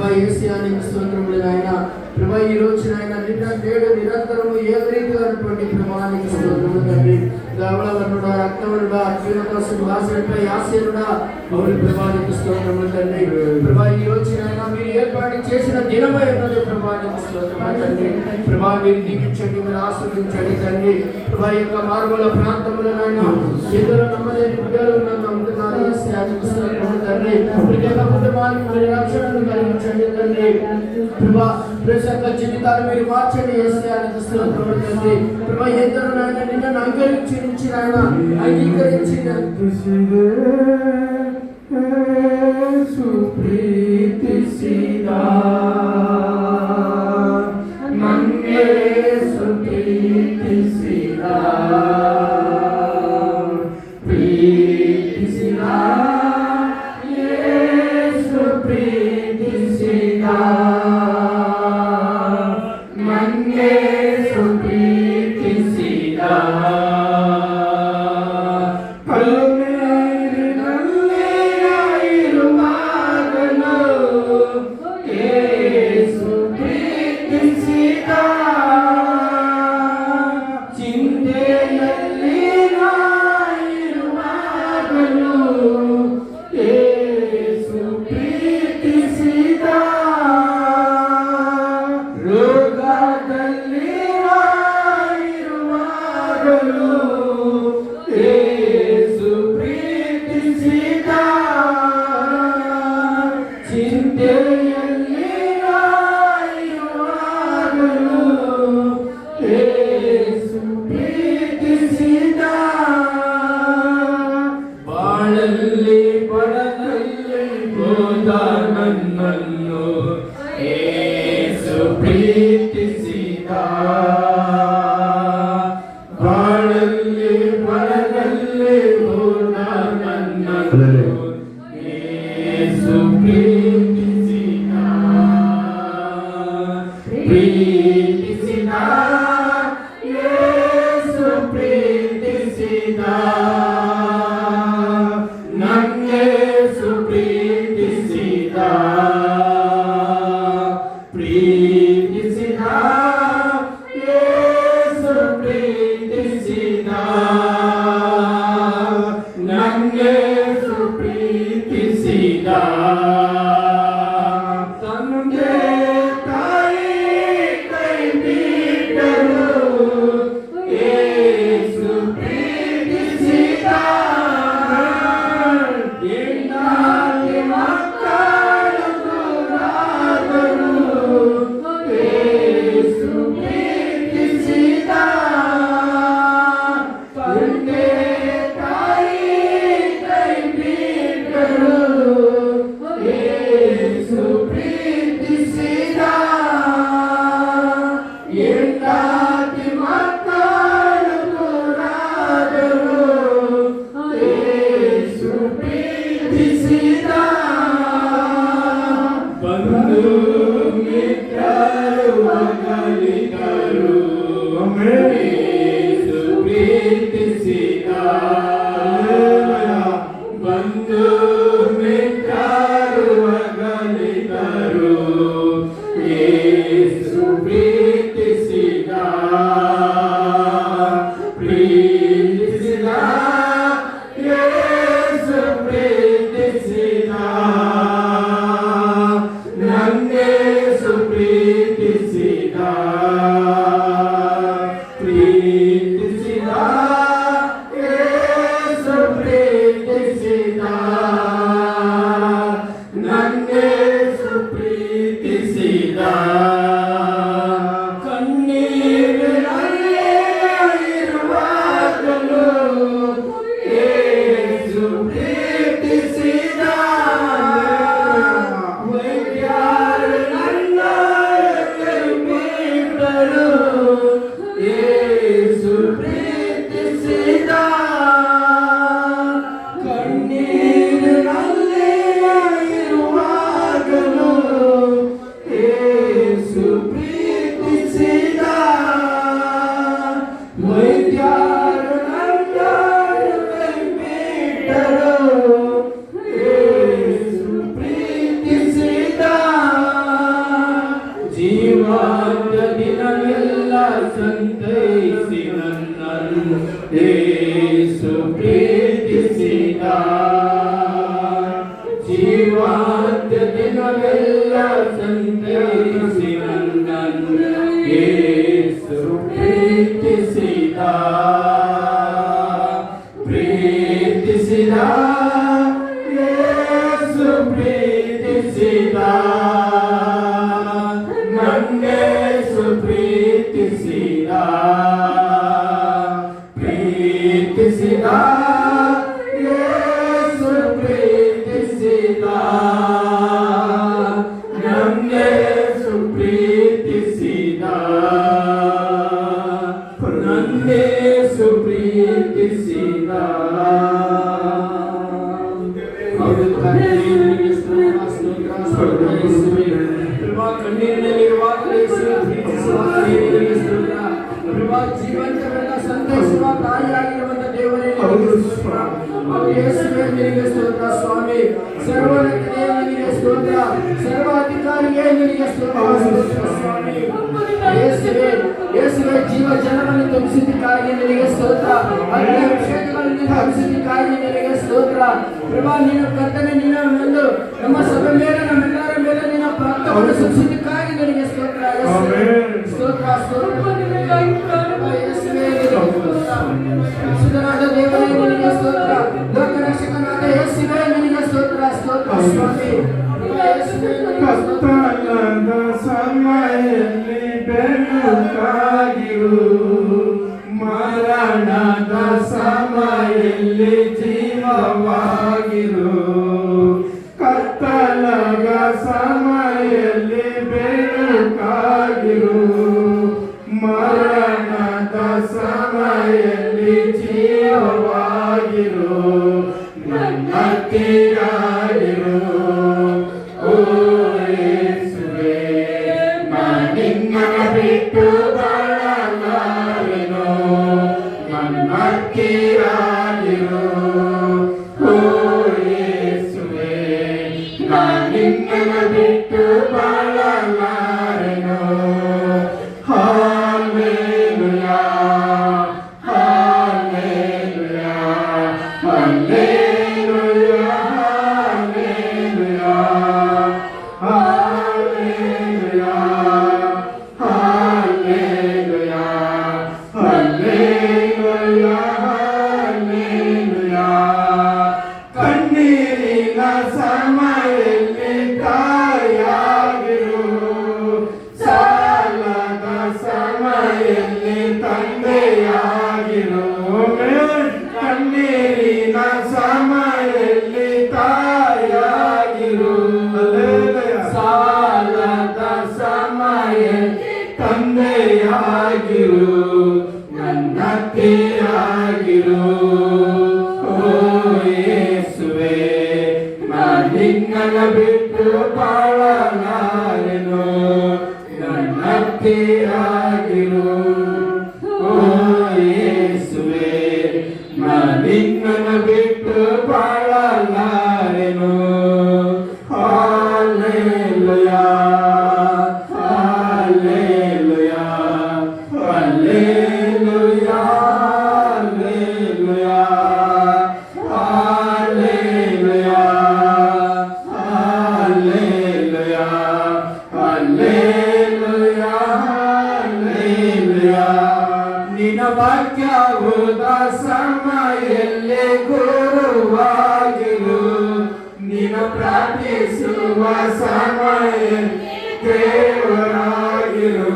ప్రభా యేసయ్యానికి స్తోత్రములు నాయన. ప్రభా ఈ రోజు నాయన నిన్న నేడు నిరంతరము ఏకరీతిగానటువంటి ప్రభానికి స్తోత్రములు తండ్రి. గౌరవనుడా, రక్తమునుడా, అత్యున్నత సింహాసనపై ఆసీనుడా అవును ప్రభానికి స్తోత్రములు తండ్రి. ప్రభా ఈ రోజు నాయన మీరు ఏర్పాటు చేసిన దినమై ఉన్నది ప్రభానికి స్తోత్రములు తండ్రి. ప్రభా మీరు దీవించండి, మీరు ఆశీర్వదించండి తండ్రి. ప్రభా యొక్క మార్మూల ప్రాంతములో నాయన ఎదురు నమ్మలేని బిడ్డలు నన్ను నమ్ముతున్నారు యేసయ్యానికి స్తోత్రములు తండ్రి. ప్రతి ఒక్క కుటుంబానికి మీరు రక్షణను కలిగించండి తండ్రి. ప్రభా ప్రతి ఒక్క జీవితాన్ని మీరు మార్చండి యేసయ్యానికి స్తోత్రములు తండ్రి. ప్రభా ఎందరో నాయన నిన్ను అంగీకరించి నాయన అంగీకరించిన సుప్రీతి సీతా మంగే సుప్రీతి సీతా ప్రీతి సీతా యేసు ప్రీతి సీతా మంగే సుప్రీతి సీతా ಸಂತೈಸಿ ನನ್ನನ್ನು ಯೇಸು ಪ್ರೀತಿಸಿದ ಜೀವಾಂತ್ಯ ದಿನವೆಲ್ಲ ಸಂತೈಸಿ ನನ್ನನ್ನು ಯೇಸು ಪ್ರೀತಿಸಿದ ಯೇಸು ಪ್ರೀತಿಸಿದ ನನ್ನೇಸು ಪ್ರೀತಿಸಿದ ಯೇಸು ಪ್ರೀತಿಸಿದ ನನ್ನೇಸು ಪ್ರೀತಿಸಿದ ನನ್ನೇಸು ಪ್ರೀತಿಸಿದ ಜೀವಂತವೆಲ್ಲ ಸಂತೈಸುವ ತಾಯಿಯಾಗಿರುವಂತ ದೇವರೇ ಯೇಸುವೇ ನಿನಗೆ ಸ್ತೋತ್ರ ಸ್ವಾಮಿ. ಸರ್ವೋನ್ನತನೇ ನಿನಗೆ ಸ್ತೋತ್ರ, ಸರ್ವಾಧಿಕಾರಿಯೇ ನಿನಗೆ ಸ್ತೋತ್ರ ಸ್ವಾಮಿ. ಯೇಸುವೇ ಜೀವ ಜಲವನ್ನು ತುಂಬಿಸಿದ್ದಕ್ಕಾಗಿ ನಿನಗೆ ಸ್ತೋತ್ರ, ಅಭಿಷೇಕಗಳನ್ನು ತುಂಬಿಸಿದ್ದಕ್ಕಾಗಿ ನಿನಗೆ ಸ್ತೋತ್ರ. ಪ್ರಭಾ ನೀನು ಕರ್ತನೆ, ನೀನು ಒಂದು ನಮ್ಮ ಸಭೆ ಮೇಲೆ ನಮ್ಮೆಲ್ಲರ ಮೇಲೆ ನಿನ್ನ ಪ್ರಾರ್ಥವನ್ನು ಸುರಿಸಿದ್ದಕ್ಕಾಗಿ ನಿನಗೆ ಸ್ತೋತ್ರ. ಸ್ತೋತ್ರ ಸುಧನಾದ ದೇವರೇ ನಿನಗೆ ಸ್ತೋತ್ರ, ಲೋಕರಕ್ಷಕನಾದ ಯೇಸುವೇ ನಿನಗೆ ಸ್ತೋತ್ರ. ಸ್ತೋತ್ರ ಸ್ವಾಮಿ. ಕತ್ತಲದ ಸಮಯದಲ್ಲಿ ಬೆಳಕಾಗಿರು, ಮರಣದ ಸಮಯದಲ್ಲಿ ಜೀವವಾಗಿರು. ಕತ್ತಲದ ಸಮಯದಲ್ಲಿ ಬೆಳಕಾಗಿರು, ಮರಣದ ಸಮಯದಲ್ಲಿ ಜೀವವಾಗಿರು. ನನ್ನ ತೀರಾಗಿರು ಓ ಯೇಸುವೇ, ನಿನ್ನನ್ನು ಬಿಟ್ಟು ಬಾಳಲಾರೆನು. ನನ್ನ ತೀರಾಗಿರು ಓ ಯೇಸುವೇ, ನಿನ್ನನ್ನು ಬಿಟ್ಟು ಬಾಳಲಾರೆನು. Hallelujah, hallelujah, hallelujah, hallelujah, hallelujah, hallelujah, hallelujah, hallelujah. ಕಣ್ಣೀರಿನ ಸಮಯದಲ್ಲಿ ತಾಯಿಯಾಗಿರು, ಸಾಲದ ಸಮಯದಲ್ಲಿ ತಂದೆಯಾಗಿರು. ಕಣ್ಣೀರಿನ ಸಮಯದಲ್ಲಿ ತಾಯಿಯಾಗಿರು, ಸಾಲದ ಸಮಯದಲ್ಲಿ ತಂದೆಯಾಗಿರು. ನನ್ನ ತೀರಾಗಿರು ಓ ಯೇಸುವೇ, ನಿನ್ನನ್ನು ಬಿಟ್ಟು ಬಾಳಲಾರೆನು. ನನ್ನ ತೀರಾಗಿರು ಓ ಯೇಸುವೇ, ನಿನ್ನನ್ನು ಬಿಟ್ಟು ಬಾಳಲಾರೆನು. Hallelujah, hallelujah, hallelujah, hallelujah, hallelujah, hallelujah, hallelujah, hallelujah. ನಿನ್ನ ವಾಕ್ಯವುದ ಸಮಯದಲ್ಲಿ ಗುರುವಾಗಿರು, ನಿನ್ನ ಪ್ರಾರ್ಥಿಸುವ ಸಮಯ ದೇವರಾಗಿರು.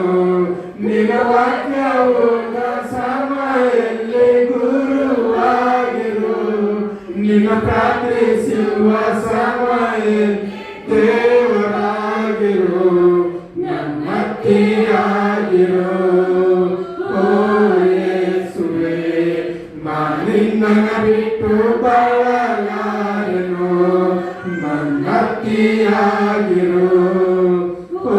ನಿನ್ನ ವಾಕ್ಯವುದ ಸಮಯದಲ್ಲಿ ಗುರುವಾಗಿರು, ನಿನ್ನ ಪ್ರಾರ್ಥಿಸುವ ಸಮಯ ದೇವರಾಗಿರು. ನನ್ನ ತೀರಾಗಿರು ಓ ಯೇಸುವೇ, ನಿನ್ನನ್ನು ಬಿಟ್ಟು ಬಾಳಲಾರೆನು. ನನ್ನ ತೀರಾಗಿರು ಓ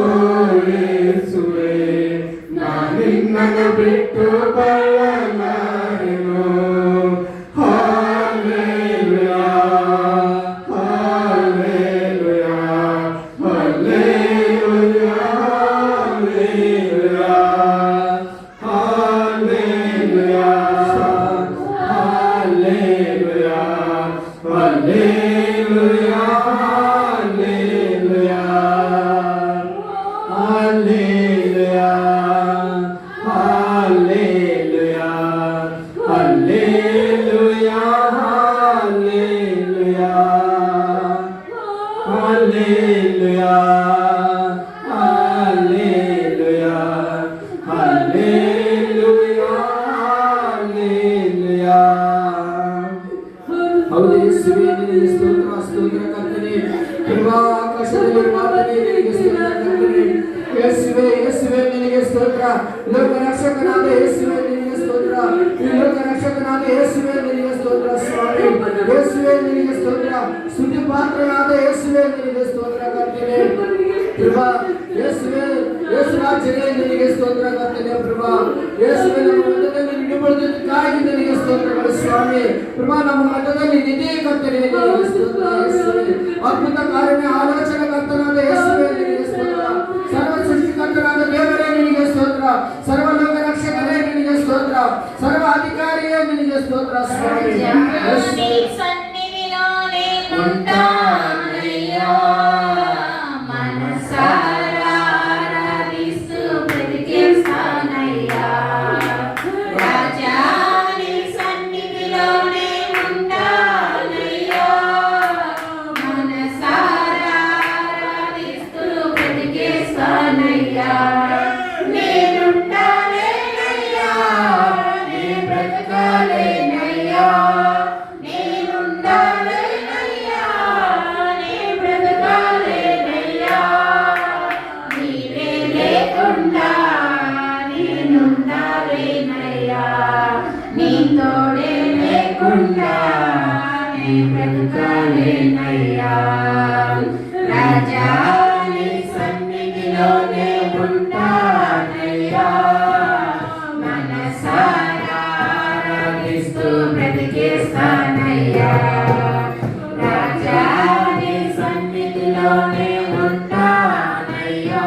ದೇವರ ಮಾತನೇ ನಿನಗೆ ಸ್ತೋತ್ರ ಕರ್ತನೇ. ಯೇಸುವೇ ಯೇಸುವೇ ನಿನಗೆ ಸ್ತೋತ್ರ. ಲೋಕ ರಕ್ಷಕನಾದ ಯೇಸುವೇ ನಿನಗೆ ಸ್ತೋತ್ರ. ಈ ಲೋಕ ರಕ್ಷಕನಾದ ಯೇಸುವೇ ನಿನಗೆ ಸ್ತೋತ್ರ ಸ್ವಾಮಿ. ಯೇಸುವೇ ನಿನಗೆ ಸ್ತೋತ್ರ. ಸ್ತುತಿ ಪಾತ್ರನಾದ ಯೇಸುವೇ ನಿನಗೆ ಸ್ತೋತ್ರ ಕರ್ತನೇ. ಪ್ರಭಾ ಯೇಸುವೇ ಯೇಸು ರಾಜನೇ ನಿನಗೆ ಸ್ತೋತ್ರ ಕರ್ತನೇ. ಪ್ರಭಾ ಯೇಸುವೇ ನಮ್ಮ ಮಧ್ಯದಲ್ಲಿ ನಿಲ್ಲುವುದಕ್ಕಾಗಿ ನಿನಗೆ ಸ್ತೋತ್ರಗಳು ಸ್ವಾಮಿ. ಪ್ರಭಾ ನಮ್ಮ ಮಧ್ಯದಲ್ಲಿ ನಿಧಿ ಕರ್ತನೇ ನಿನಗೆ ಸ್ತೋತ್ರ ಯೇಸುವೇ. ಅದ್ಭುತ ಕಾರ್ಯ ಆಲೋಚನೆ ಕರ್ತನಾದ ಯೇಸುವೇ ನಿನಗೆ ಸ್ತೋತ್ರ. ಸರ್ವ ಸೃಷ್ಟಿಕರ್ತನಾದ ದೇವರೇ ನಿನಗೆ ಸ್ತೋತ್ರ. ಸರ್ವಲೋಕ ರಕ್ಷಕರೇ ನಿನಗೆ ಸ್ತೋತ್ರ. ಸರ್ವ ಅಧಿಕಾರಿಯೇ ನಿನಗೆ ಸ್ತೋತ್ರ ಸ್ವಾಮಿ. సన్నిధిలోనే ఉంటానయ్యా మనసారా ఆరాధిస్తూ బ్రతికేస్తానయ్యా రాజా నీ సన్నిధిలోనే ఉంటానయ్యా మనసారా ఆరాధిస్తూ బ్రతికేస్తానయ్యా నేనుంటానేనయ్యా నే బ్రతకాలేనయ్యా నీ తోడే లేకుండా నీ బ్రతకాలేనయ్యా రాజా నీ సన్నిధిలోనే ఉంటానయ్యా మనసారా ఆరాధిస్తూ బ్రతికేస్తానయ్యా రాజా నీ సన్నిధిలోనే ఉంటానయ్యా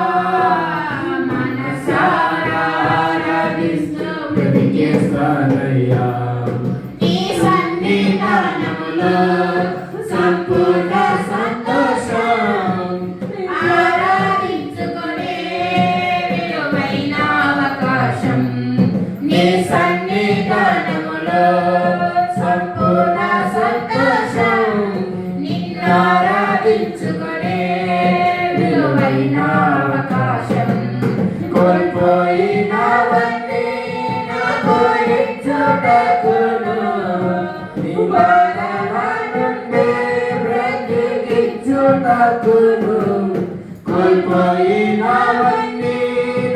మనసారా ఆరాధిస్తూ బ్రతికేస్తానయ్యా నీ సన్నిధానములో సంపూర్ణ సంతోషం ఆరాధించుకునే విలువైన అవకాశం నీ సన్నిధానములో సంపూర్ణ సంతోషం నిన్ను ఆరాధించుకునే విలువైన అవకాశం కోల్పోయినవన్నీ నాకు ఇచ్చుటకును నీ బాధల నుండి బ్రతికించుటకును కోల్పోయినవన్నీ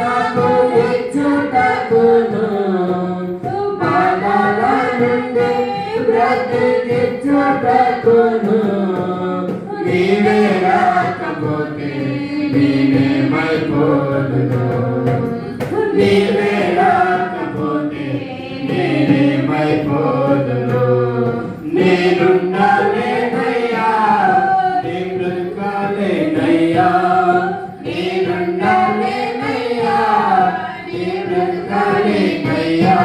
నాకు ఇచ్చుటకును బాధల నుండి బ్రతికించుటకును నీవే రాకపోతే నేనేమైపోదును నీవే రాకపోతే నేనేమైపోదును నేనుండాలేనయ్యా నీ బ్రతకాలేనయ్యా నేనుండాలేనయ్యా నీ బ్రతకాలేనయ్యా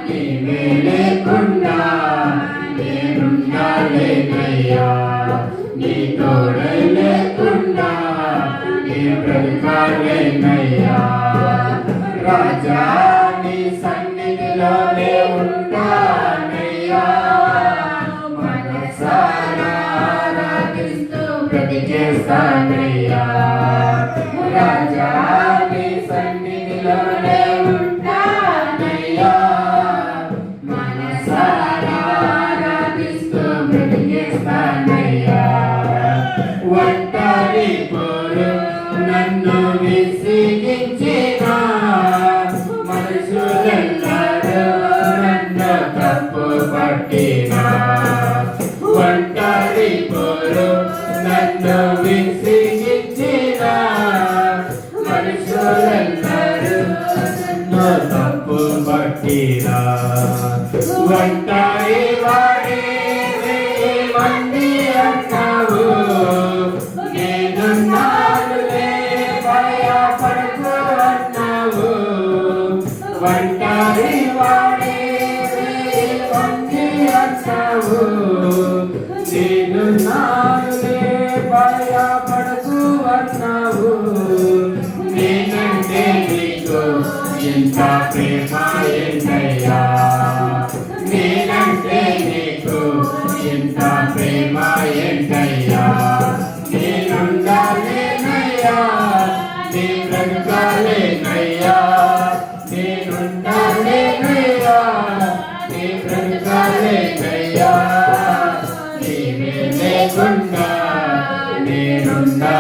నీవే లేకుండా నేనుండాలేనయ్యా నీ తోడై లేకుండా నీ బ్రతకాలేనయ్యా రాజా నీ సన్నిధిలోనే ఉంటానయ్యా మనసారా ఆరాధిస్తూ బ్రతికేస్తానయ్యా రాజా నీ సన్నిధిలోనే ఉంటానయ్యా మనసారా ఆరాధిస్తూ బ్రతికేస్తానయ్యా ఒంటరి పోరు నన్ను విసిగించిన మనుషులెల్లరూ నన్ను తప్పు పట్టిన ఒంటరి పోరు నన్ను విసిగించిన మనుషులెల్లరూ నన్ను తప్పు పట్టిన ఒంటరి వాడి మంది అన్నావు నేనున్నానులే భయపడకు అన్నావు ఒంటరి వాడి మంది అన్నావు నేనున్నానులే భయపడకు అన్నావు నేనంటే నీకు ఎంత ప్రేమ ఏంటయ్యా నేనంటే నీకు ఎంత ప్రేమ ఏంటయ్యా నేనుండాలేనయ్యా నీ బ్రతకాలేనయ్యా నేనుండాలేనయ్యా నీ బ్రతకాలేనయ్యా నీవే లేకుండా నేనుండా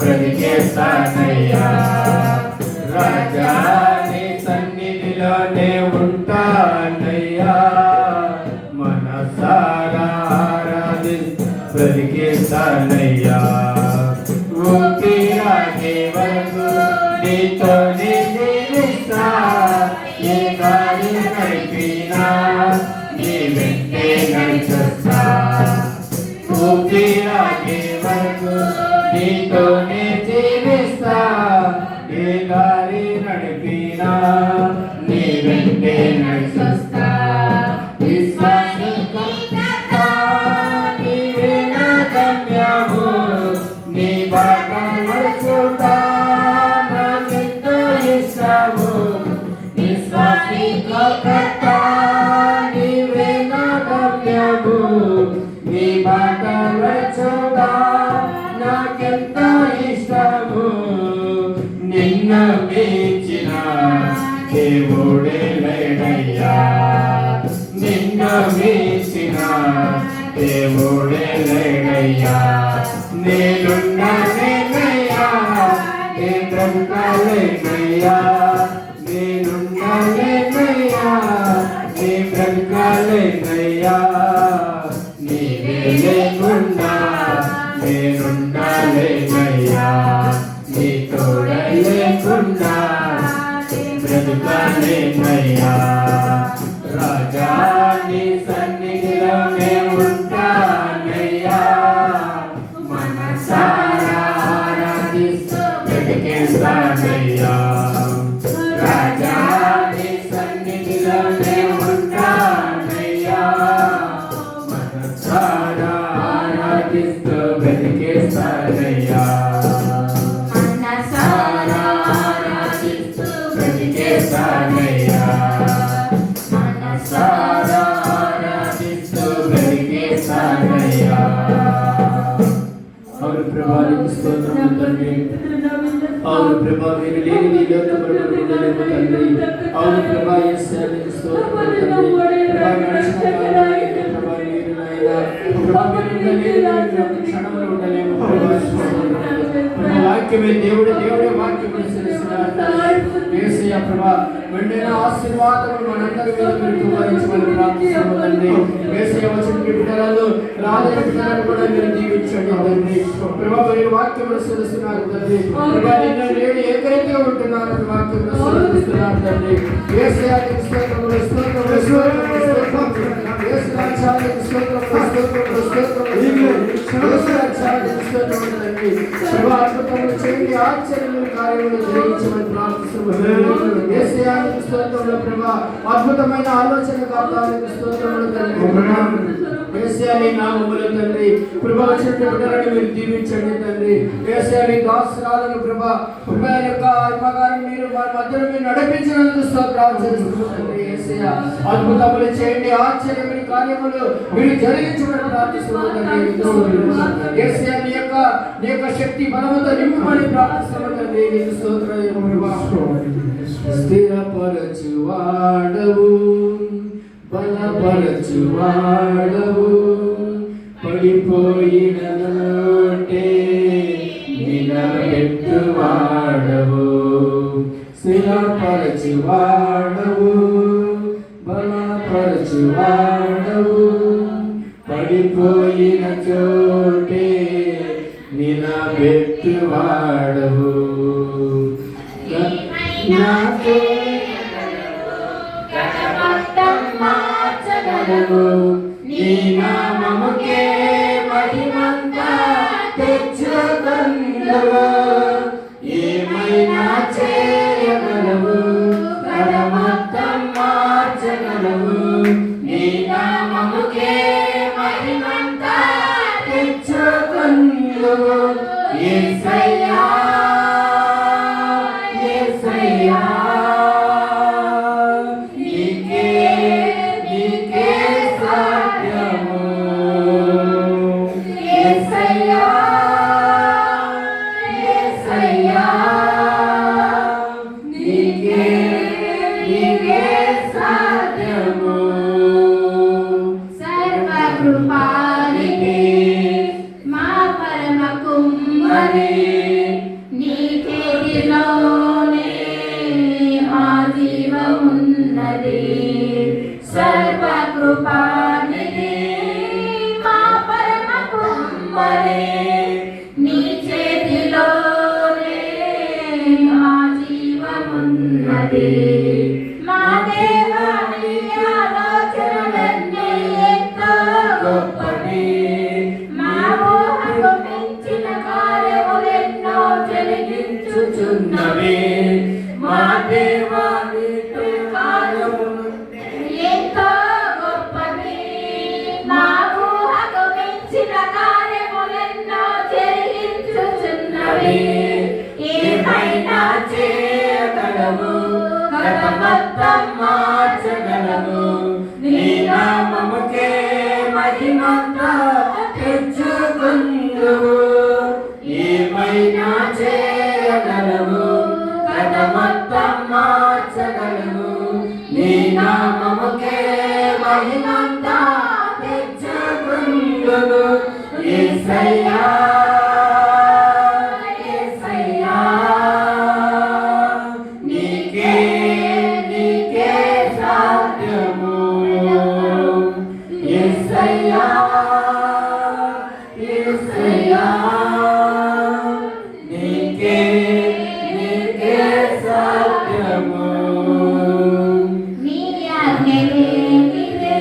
బ్రతికేస్తానయ్యా. రాజా నీ సన్నిధిలోనే ఉంటానయ్యా, మనసారా ఆరాధిస్తూ బ్రతికేస్తానయ్యా. ఊపిరాగే వరకు నీతోనే జీవిస్తా, ఏ గాలి నడిపినా నీ వెంటే నడిచొస్తా. ఊపిరాగే వరకు నీతోనే జీవిస్తా, ఏ గాలి నడిపినా నీ వెంటే నడిచొస్తా. విశ్వాసకర్త నీవే నా గమ్యము, నీ బాట నడుచుతా నాకెంతో ఇష్టము. విశ్వాసకర్త నీవే నా గమ్యము, నీ బాట నడుచుతా నాకెంతో ఇష్టము. నిన్ను మించిన దేవుడే లేడయ్యా, నిన్ను మించిన దేవుడే లేడయ్యా. నేనున్నానయ్యా, నే బ్రతకాలేనయ్యా, నేనున్నానయ్యా, నే బ్రతకాలేనయ్యా. నీవే లేకుండా నేనుండాలేనయ్యా, నీ తోడ లేకుండా బ్రతకాలేనయ్యా. రాజా నీ సన్నిధిలోనే ఉంటానయ్యా, మనసారా ఆరాధిస్తూ బ్రతికేస్తానయ్యా. రాజా నీ సన్నిధిలోనే ఉంటానయ్యా, మనసారా ఆరాధిస్తూ బ్రతికేస్తానయ్యా. మనసారా ఆరాధిస్తూ బ్రతికేస్తానయ్యా, మనసారా ఆరాధిస్తూ బ్రతికేస్తానయ్యా. అవును ప్రభా నీకు స్తోత్రములు తండ్రి. అవును ప్రభా మీరు లేని నీ లోకములో ఉండలేము తండ్రి. అవును ప్రభా యేసయ్య నీకు స్తోత్రములు తండ్రి. ప్రభా నడిచిన కాలానికి ప్రభా మీరు నాయనా ప్రభా మీరు ఉండలేని ఒక క్షణంలో ఉండలేము ప్రభా. ప్రభా వాక్యమే దేవుడే వాక్యమును సెలవిస్తున్నాడు. యేసయ్య ప్రభా వెంటనే ఆశీర్వాదములు మనందరి మీద మీరు కుమ్మరించమని ప్రార్థిస్తున్నాము తండ్రి. యేసయ్య వచ్చిన బిడ్డలను రాజు బిడ్డలను కూడా మీరు దీవించండి తండ్రి. ప్రభా మీరు వాక్యమును సెలవిస్తున్నారు తండ్రి. ప్రభా నిన్న నేడు ఏకైతే ఉంటున్నారు వాక్యమును సెలవిస్తున్నారు తండ్రి. యేసయ్య నీకు స్తోత్రములు స్తోత్రములు స్తోత్రములు స్తోత్రములు. యేసయ్య నీకు స్తోత్రములు స్తోత్రములు స్తోత్రములు. యేసయ్య నీకు స్తోత్రములు తండ్రి. ప్రభా అద్భుతములు చేయండి, ఆశ్చర్యములు కార్యములు జరిగించమని ప్రార్థిస్తున్నాము. యేసయ్య నీకు స్తోత్రములు ప్రభా. అద్భుతమైన ఆలోచన కాపాడానికి స్తోత్రములు తండ్రి. యేసయ్య నీ నామములో తండ్రి ప్రభా వచ్చిన బిడ్డలను మీరు దీవించండి తండ్రి. యేసయ్య నీ దాసురాలను ప్రభా ప్రభా యొక్క ఆత్మగారం మీరు వారి మధ్యలో మీరు నడిపించినందుకు స్తోత్రాలు చెల్లిస్తున్నాము తండ్రి. యేసయ్య అద్భుతములు చేయండి, ఆశ్చర్యములు కార్యములు మీరు జరిగించమని ప్రార్థిస్తున్నాము తండ్రి. యేసయ్య నీ యొక్క శక్తి బలముతో నింపమని ప్రార్థిస్తున్నాము తండ్రి. నీకు స్తోత్రము ప్రభా. స్థిరపరచువాడవు, బలపరచువాడవు, పడిపోయిన నోటే నిలబెట్టువాడవు. స్థిరపరచువాడవు, బలపరచువాడవు, పడిపోయిన చోటే నిలబెట్టువాడవు. నాకు నీ నామముకే మహిమంతా తెచ్చుకొందువు. ఏమైనా చేయగలవు, కడమొత్తం మార్చగలవు. నీ నామముకే మహిమంతా తెచ్చుకొందువు. యేసయ్యా యేసయ్యా కృపానిధి మా పరమ కుమ్మరి ఉన్నది. మా దేవా నీ ఆలోచనలన్నీ ఎంతో గొప్పవి. మా ఊహకు మించిన కార్యములెన్నో జరిగించుచున్నవి. మా దేవా నీ కార్యములు ఎంతో గొప్పవి. మా ఊహకు మించిన కార్యములెన్నో జరిగించుచున్నవి. ఏమైనా చేయగలవు, గత మొత్తం మార్చగలవు. నీ నామముకే మహిమంతా తెచ్చుకుందువు. ఏమైనా చేయగలవు, గత మొత్తం మార్చగలవు. నీ నామముకే మహిమంతా తెచ్చుకుందువు. యేసయ్యా యేసయ్యా నీకే నీకే సాధ్యము. యేసయ్యా యేసయ్యా నీకే నీకే సాధ్యము. నీ ఆజ్ఞ లేనిదే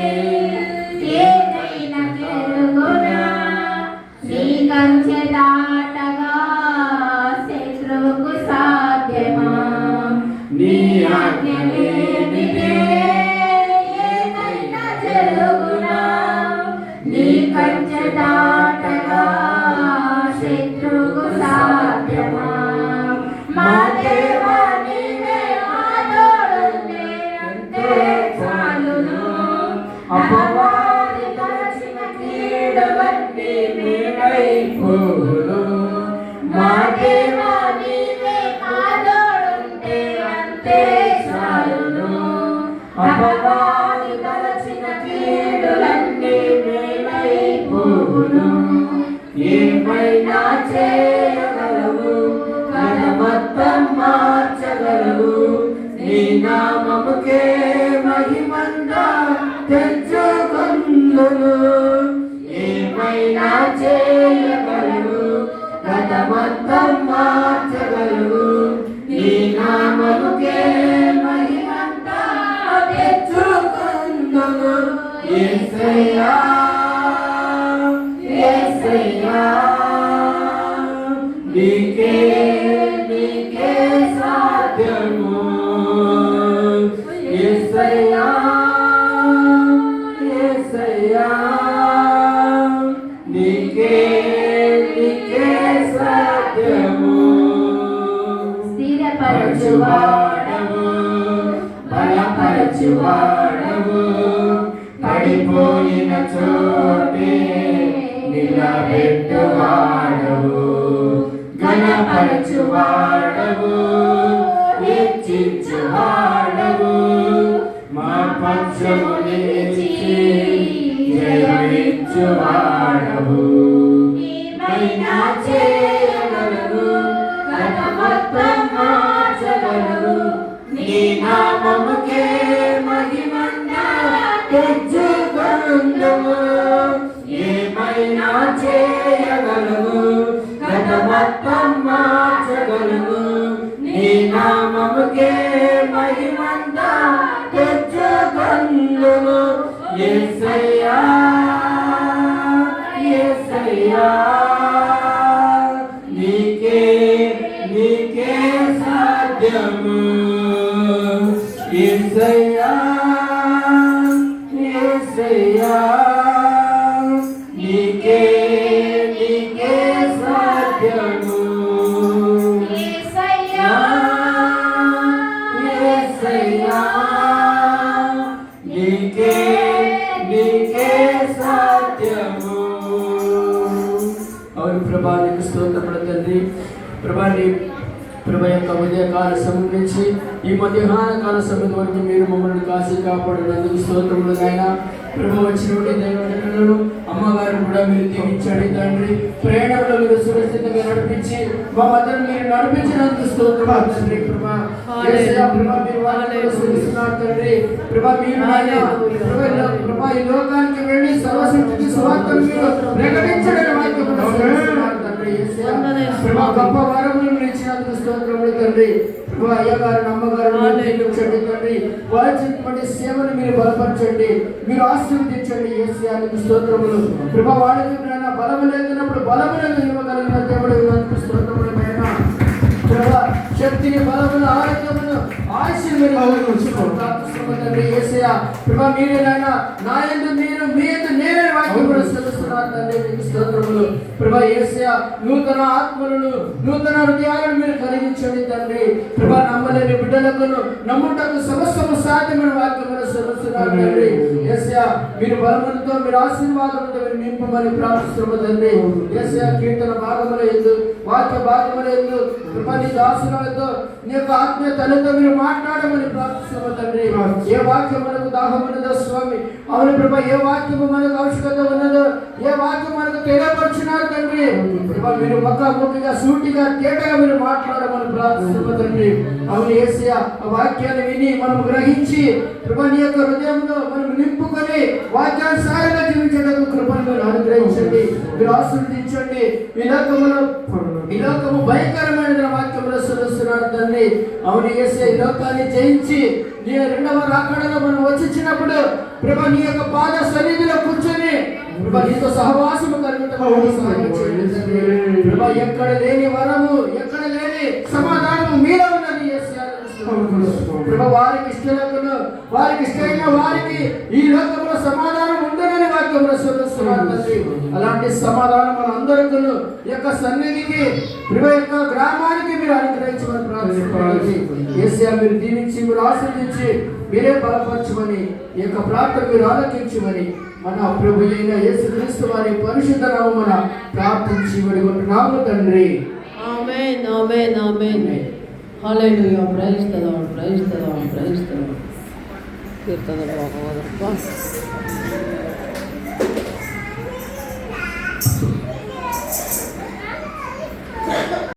ఏదైనా జరుగునా. నీ కంచె దాటగా శత్రువుకు సాధ్యమా. నీ ఆజ్ఞ లేనిదే ఏదైనా జరుగునా. నీ కంచె దాటగా శత్రువుకు సాధ్యమా. మా దేవా నీవే మా తోడుంటే అంతే చాలును. అపవాది తలచిన కీడులన్నీ మేలైపోవును. మా దేవా నీవే మా తోడుంటే అంతే చాలును. అపవాది తలచిన కీడులన్నీ మేలైపోవును. ఏమైనా చేయగలవు, గత మొత్తం మార్చగలవు. నీ నామముకే మహిమంతా తెచ్చుకుందువు. ఏమైనా చేయగలవు, గత మొత్తం మార్చగలవు. నీ నామముకే మహిమంతా తెచ్చుకుందువు. యేసయ్యా యేసయ్యా నీకే నీకే సాధ్యము. యేసయ్యా యేసయ్యా నీకే నీకే సాధ్యము. స్థిరపరచువాడవు, బలపరచువాడవు. పడిపోయిన చోటే నిలబెట్టువాడవు. ఘనపరచువాడవు, హెచ్చించువాడవు. మా పక్షము నిలిచి జయమిచ్చువాడవు. ఏమైనా చేయగలవు, గత మొత్తం మార్చగలవు. నీ నామముకే మహిమంతా తెచ్చుకుందువు. ఏమైనా చేయగలవు, గత మొత్తం మార్చగలవు. నీ నామముకే మహిమంతా తెచ్చుకుందువు. యేసయ్యా యేసయ్యా నీకే నీకే సాధ్యము. యేసయ్యా యేసయ్యా నీకే నీకే సాధ్యము. యేసయ్యా యేసయ్యా నీకే నీకే సాధ్యము. అవును ప్రభా, నీకు స్తోత్రములు తండ్రి. ప్రభా నీ ప్రభా యొక్క ఉదయకాల సమయం నుంచి ఈ మధ్యాహ్న కాల సమయం వరకు మీరు మమ్మల్ని కాసి కాపాడినందుకు స్తోత్రములు నాయన. ప్రభు వచ్చినటువంటి దైవజనులను అమ్మగారు కూడా మీరు దీవించండి తండ్రి. ప్రయాణంలో మీరు సురక్షితంగా నడిపించి మా మధ్యలో మీరు నడిపించినందుకు స్తోత్రములు తండ్రి. ప్రభా యేసయ్యా, ప్రభా మీరు వాక్యం స్తుతిస్తున్నారు తండ్రి. ప్రభా మీరు నాయన ప్రభా ఈ లోకానికి వెళ్ళి సర్వశక్తికి సువార్తను మీరు ప్రకటించడానికి వాక్యం స్తుతిస్తున్నారు తండ్రి. తండ్రి. యేసయ్యా ప్రభా గొప్ప వరములు మీరు ఇచ్చినందుకు స్తోత్రములు తండ్రి. ప్రభా అయ్యగారు అమ్మగారు దీవించండి తండ్రి. వారి చేసినటువంటి సేవను మీరు బలపరచండి, మీరు ఆశీర్వదించండి. యేసయ్యా నీకు స్తోత్రములు. ప్రభా వాడికి బలము లేకున్నప్పుడు బలములను ఇవ్వగలిగిన దేవుడు ఇవ్వడానికి స్తోత్రములు నాయనా. ప్రభా శక్తిని బలమును ఆరోగ్యమును ఆశీర్వదించండి. యేసయ్యా ప్రభా మీరే నాయనా నా యందు మీరు మీ యందు నేనే వాక్యం కూడా సెలవుస్తున్నారు తండ్రి. మీకు స్తోత్రములు. ప్రభా యేసయ్యా నూతన ఆత్మలను నూతన హృదయాలను మీరు కలిగించండి తండ్రి. ప్రభా నమ్మలేని బిడ్డలకు నమ్ముటకు సమస్తము సాధ్యమైన వాక్యం కూడా సెలవుస్తున్నారు తండ్రి. యేసయ్యా మీరు బలములతో మీరు ఆశీర్వాదంతో మీరు నింపమని ప్రార్థిస్తున్నాము తండ్రి. యేసయ్యా కీర్తన భాగముల యందు వాక్య భాగముల యందు ప్రభా నీ దాసులతో నీ యొక్క ఆత్మీయ తల్లితో మీరు మాట్లాడమని ప్రార్థిస్తున్నాము తండ్రి. ఏ వాక్యం మనకు దాహం ఉన్నదో స్వామి, అవును ప్రభా ఏ వాక్యము మనకు ఆవశ్యకత ఉన్నదో, ఏ వాక్యం మనకు తెలియపరిచినారు తండ్రి. ప్రభా మీరు ముఖాముఖిగా సూటిగా తేటగా మీరు మాట్లాడమని ప్రార్థిస్తున్నాము తండ్రి. అవును యేసయ్యా ఆ వాక్యాన్ని విని మనం గ్రహించి ప్రభా నీ యొక్క హృదయంలో మనం నింపుకొని వాక్యానుసారంగా జీవించడానికి కృపను మీరు అనుగ్రహించండి, మీరు ఆశీర్వదించండి. ఈ లోకము భయంకరమైన వాక్యంలో సెలవుస్తున్నారు తండ్రి. అవును యేసయ్యా ఈ లోకాన్ని జయించి నీ రెండవ రాకడలో మనం వచ్చినప్పుడు ప్రభా నీ యొక్క పాద సన్నిధిలో కూర్చొని ప్రభా నీతో సహవాసము ప్రభా ఎక్కడ లేని వరము ఎక్కడ లేని సమాధానము మీలో ఉన్నది యేసయ్యా. ప్రభా వారికి ఇష్టలకు వారికి ఇష్టమైన వారికి ఈ లోకంలో సమాధానం ఉందని వాక్యంలో సెలవుస్తున్నారు తండ్రి. అలాంటి సమాధానం మన అందరికీ యొక్క సన్నిధికి ప్రభా యొక్క గ్రామానికి మీరు అనుగ్రహించమని ప్రార్థిస్తున్నాము. యేసయ్యా మీరు దీవించి మీరు ఆశీర్వదించి మీరే బలపరచమని ఈ యొక్క ప్రార్థన మీరు ఆలకించమని మన ప్రభు అయిన యేసుక్రీస్తు వారి పరిశుద్ధ నామమున ప్రార్థించి వేడుకుంటున్నాము తండ్రి. Amen amen amen. Hallelujah. Praise the lord, praise the lord, praise the lord. కీర్తన భాగవతం